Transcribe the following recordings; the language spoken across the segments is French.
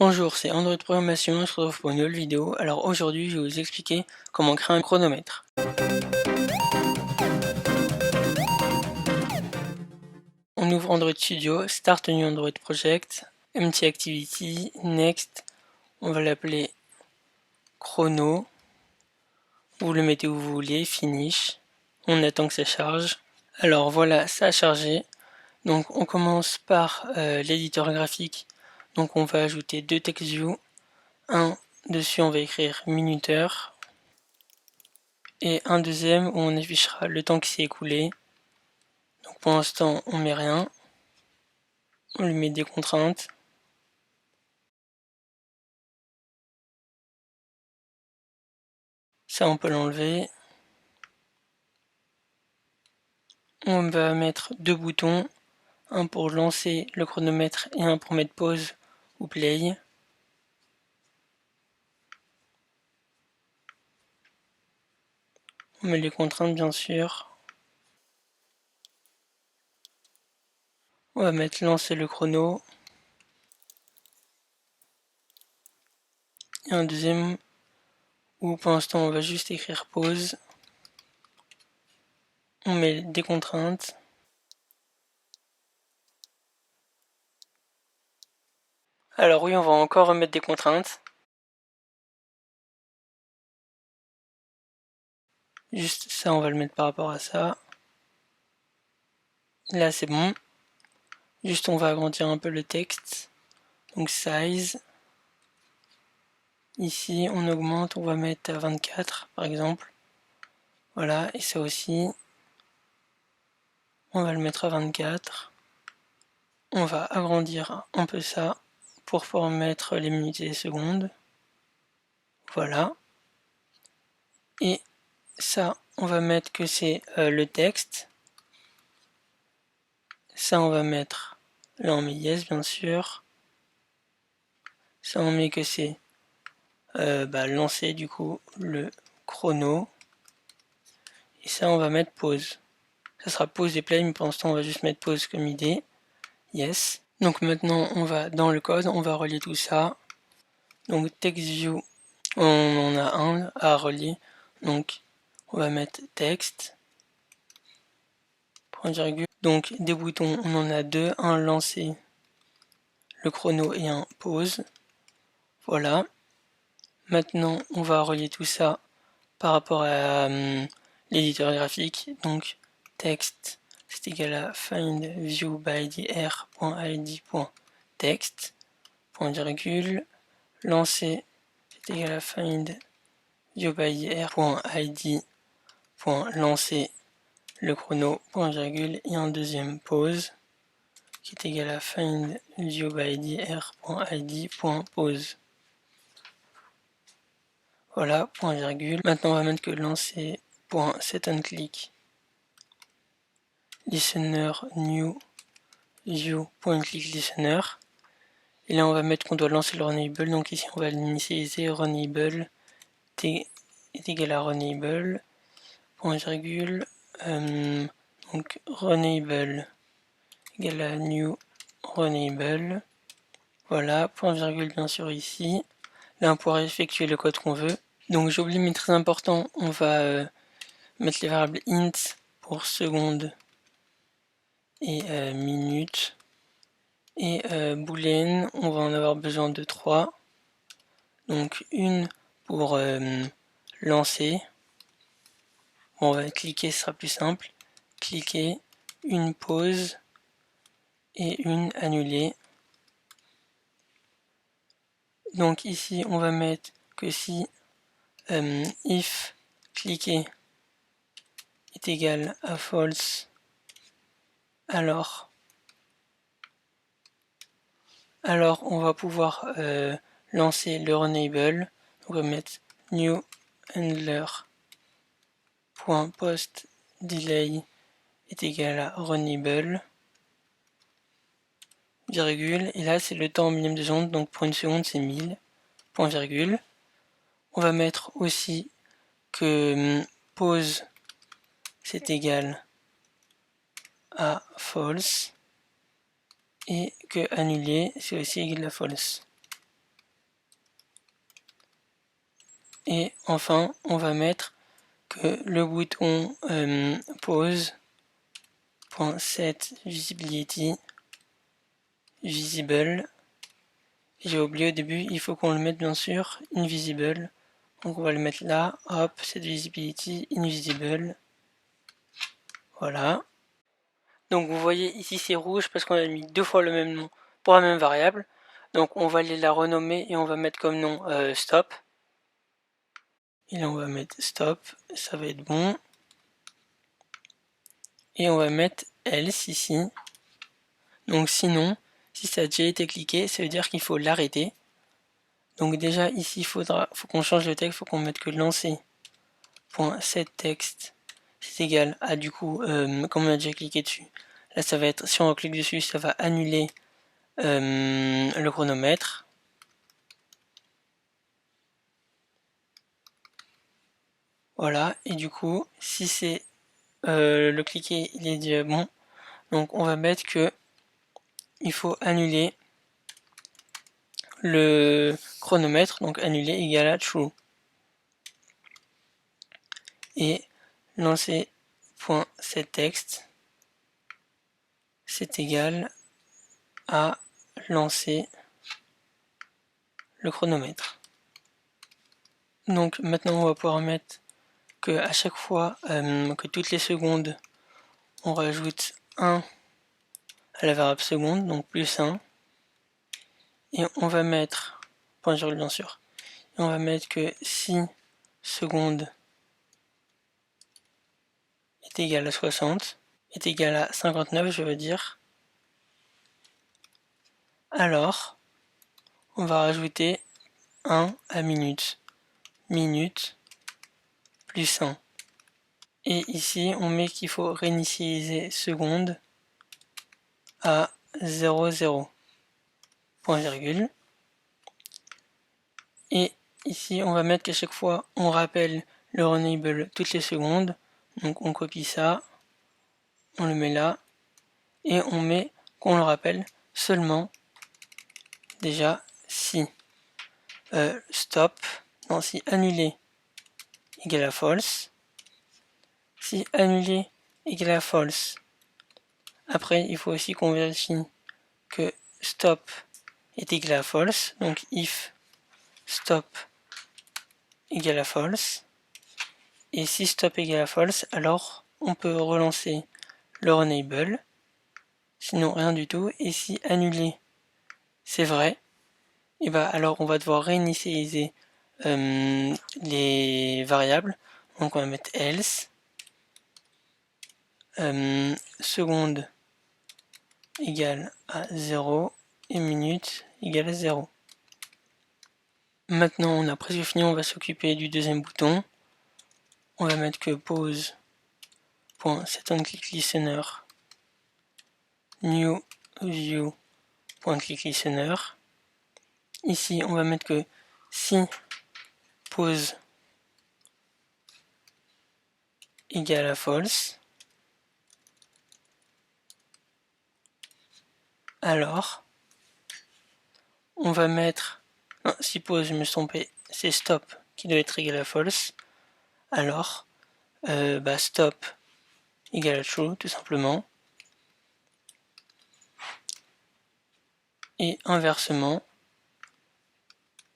Bonjour, c'est Android Programmation, on se retrouve pour une nouvelle vidéo. Alors aujourd'hui, je vais vous expliquer comment créer un chronomètre. On ouvre Android Studio, Start a New Android Project, Empty Activity, Next, on va l'appeler Chrono, vous le mettez où vous voulez, Finish, on attend que ça charge. Alors voilà, ça a chargé. Donc on commence par l'éditeur graphique, donc on va ajouter deux TextView, un dessus on va écrire minuteur, et un deuxième où on affichera le temps qui s'est écoulé. Donc pour l'instant on met rien, on lui met des contraintes. Ça on peut l'enlever. On va mettre deux boutons, un pour lancer le chronomètre et un pour mettre pause ou play. On met les contraintes bien sûr. On va mettre lancer le chrono. Et un deuxième où pour l'instant on va juste écrire pause. On met des contraintes. Alors oui, on va encore remettre des contraintes. Juste ça, on va le mettre par rapport à ça. Là c'est bon. Juste on va agrandir un peu le texte. Donc size. Ici on augmente, on va mettre à 24 par exemple. Voilà, et ça aussi, on va le mettre à 24. On va agrandir un peu ça pour pouvoir mettre les minutes et les secondes. Voilà. Et ça, on va mettre que c'est le texte. Ça, on va mettre, là on met yes bien sûr. Ça, on met que c'est lancer du coup le chrono. Et ça, on va mettre pause. Ça sera pause et play, mais pour l'instant, on va juste mettre pause comme idée. Yes. Donc maintenant, on va dans le code, on va relier tout ça. Donc TextView, on en a un à relier. Donc on va mettre texte, point virgule. Donc des boutons, on en a deux, un lancer le chrono et un pause. Voilà. Maintenant, on va relier tout ça par rapport à l'éditeur graphique. Donc texte, c'est égal à findViewByDR.id.text, point virgule, lancer, c'est égal à findViewByDR.id.lancer le chrono, point virgule, et un deuxième pause qui est égal à findViewByDR.id.pause. Voilà, point virgule. Maintenant on va mettre que lancer point setOnClick listener new view.click listener. Et là on va mettre qu'on doit lancer le runable. Donc ici on va l'initialiser runable t est égal à runable point virgule donc runable égale à new runable. Voilà, point virgule bien sûr ici. Là on pourra effectuer le code qu'on veut. Donc j'ai oublié mais très important, on va mettre les variables int pour seconde et minute. Et boolean, on va en avoir besoin de 3. Donc une pour lancer. Bon, on va cliquer, ce sera plus simple. Cliquer, une pause et une annulée. Donc ici, on va mettre que si if cliquer est égal à false, alors on va pouvoir lancer le runable. On va mettre new handler .post delay est égal à runable virgule, et là c'est le temps en millième de seconde, donc pour une seconde c'est 1000 point virgule. On va mettre aussi que pause c'est égal à false et que annuler c'est aussi égal à false. Et enfin, on va mettre que le bouton pose.set visibility visible. J'ai oublié au début, il faut qu'on le mette bien sûr invisible. Donc on va le mettre là, hop, set visibility invisible. Voilà. Donc vous voyez ici c'est rouge parce qu'on a mis deux fois le même nom pour la même variable. Donc on va aller la renommer et on va mettre comme nom stop. Et là on va mettre stop, ça va être bon. Et on va mettre else ici. Donc sinon, si ça a déjà été cliqué, ça veut dire qu'il faut l'arrêter. Donc déjà ici faut qu'on change le texte, faut qu'on mette que lancer.setText c'est égal à du coup, comme on a déjà cliqué dessus. Là ça va être, si on clique dessus, ça va annuler le chronomètre. Voilà, et du coup, si c'est le cliquer, il est déjà bon. Donc on va mettre que il faut annuler le chronomètre, donc annuler égale à true. Et lancer.setText c'est égal à lancer le chronomètre. Donc maintenant on va pouvoir mettre que à chaque fois que toutes les secondes on rajoute 1 à la variable seconde, donc plus 1. Et on va mettre, point virgule bien sûr, et on va mettre que si secondes est égal à 60, est égal à 59 je veux dire, alors on va rajouter 1 à minute, minute plus 1. Et ici on met qu'il faut réinitialiser seconde à 00, point virgule. Et ici on va mettre qu'à chaque fois on rappelle le renable toutes les secondes, donc on copie ça, on le met là, et on met qu'on le rappelle seulement déjà si stop, non si annulé égale à false, si annulé égale à false, après il faut aussi qu'on vérifie que stop est égal à false, donc if stop égale à false, et si stop égale à false, alors on peut relancer le renable, sinon rien du tout, et si annulé c'est vrai, et bah alors on va devoir réinitialiser les variables, donc on va mettre else, seconde égale à 0 et minute égale à 0. Maintenant on a presque fini, on va s'occuper du deuxième bouton. On va mettre que pose.setOnClickListener new view.clickListener. Ici on va mettre que si pose égale à false, alors on va mettre, non, si pause je me suis trompé, c'est stop qui doit être égal à false, alors stop égale à true tout simplement, et inversement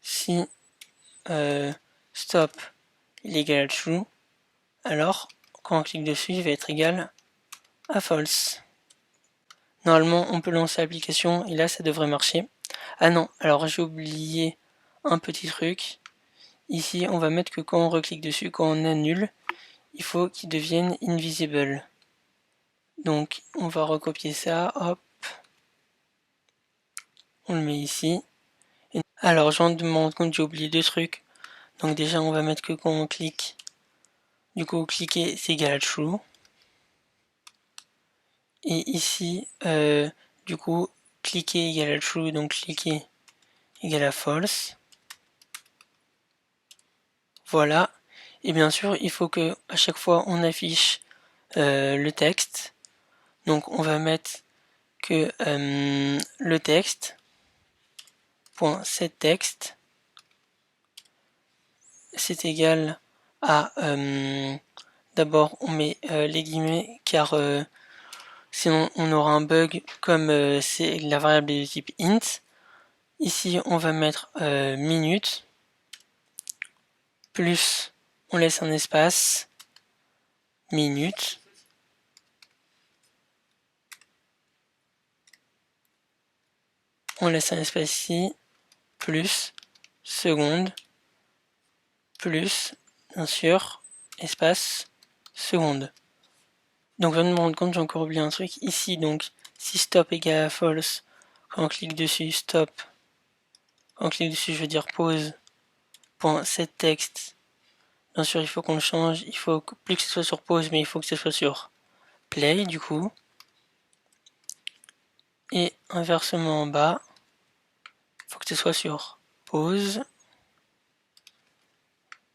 si stop est égal à true, alors quand on clique dessus il va être égal à false. Normalement on peut lancer l'application et là ça devrait marcher. Ah non, alors j'ai oublié un petit truc. Ici on va mettre que quand on reclique dessus, quand on annule, il faut qu'il devienne invisible. Donc on va recopier ça, hop, on le met ici. Alors je viens de me rendre compte, j'ai oublié deux trucs. Donc déjà on va mettre que quand on clique, du coup cliquer c'est égal à true. Et ici, du coup, cliquer égale à true, donc cliquer égale à false. Voilà. Et bien sûr, il faut que à chaque fois on affiche le texte. Donc on va mettre que le texte, point setText, c'est égal à... D'abord on met les guillemets car sinon on aura un bug comme c'est la variable de type int. Ici on va mettre minutes plus on laisse un espace minutes on laisse un espace ici plus seconde plus bien sûr espace seconde. Donc je viens de me rendre compte, j'ai encore oublié un truc ici. Donc si stop égale à false, quand on clique dessus stop, quand on clique dessus je veux dire pause point set texte. Bien sûr il faut qu'on le change, il faut plus que ce soit sur pause mais il faut que ce soit sur play du coup. Et inversement en bas, il faut que ce soit sur pause.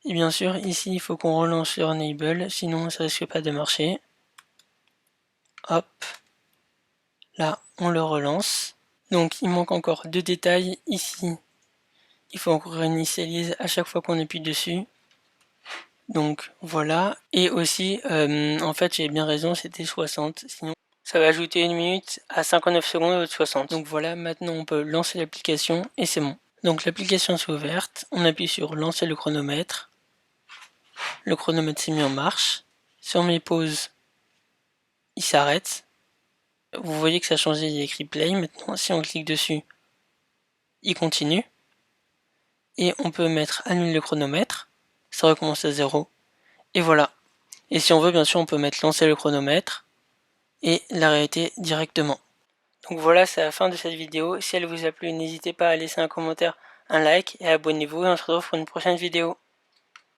Et bien sûr ici il faut qu'on relance le enable, sinon ça risque pas de marcher. Hop, là on le relance. Donc il manque encore deux détails ici. Il faut encore réinitialiser à chaque fois qu'on appuie dessus. Donc voilà. Et aussi, en fait j'ai bien raison, c'était 60. Sinon ça va ajouter une minute à 59 secondes au lieu de 60. Donc voilà, maintenant on peut lancer l'application et c'est bon. Donc l'application s'est ouverte. On appuie sur lancer le chronomètre. Le chronomètre s'est mis en marche. Si on met pause, il s'arrête. Vous voyez que ça a changé, il y a écrit play. Maintenant si on clique dessus, il continue. Et on peut mettre annule le chronomètre. Ça recommence à 0. Et voilà. Et si on veut, bien sûr, on peut mettre lancer le chronomètre et l'arrêter directement. Donc voilà, c'est la fin de cette vidéo. Si elle vous a plu, n'hésitez pas à laisser un commentaire, un like et abonnez-vous et on se retrouve pour une prochaine vidéo.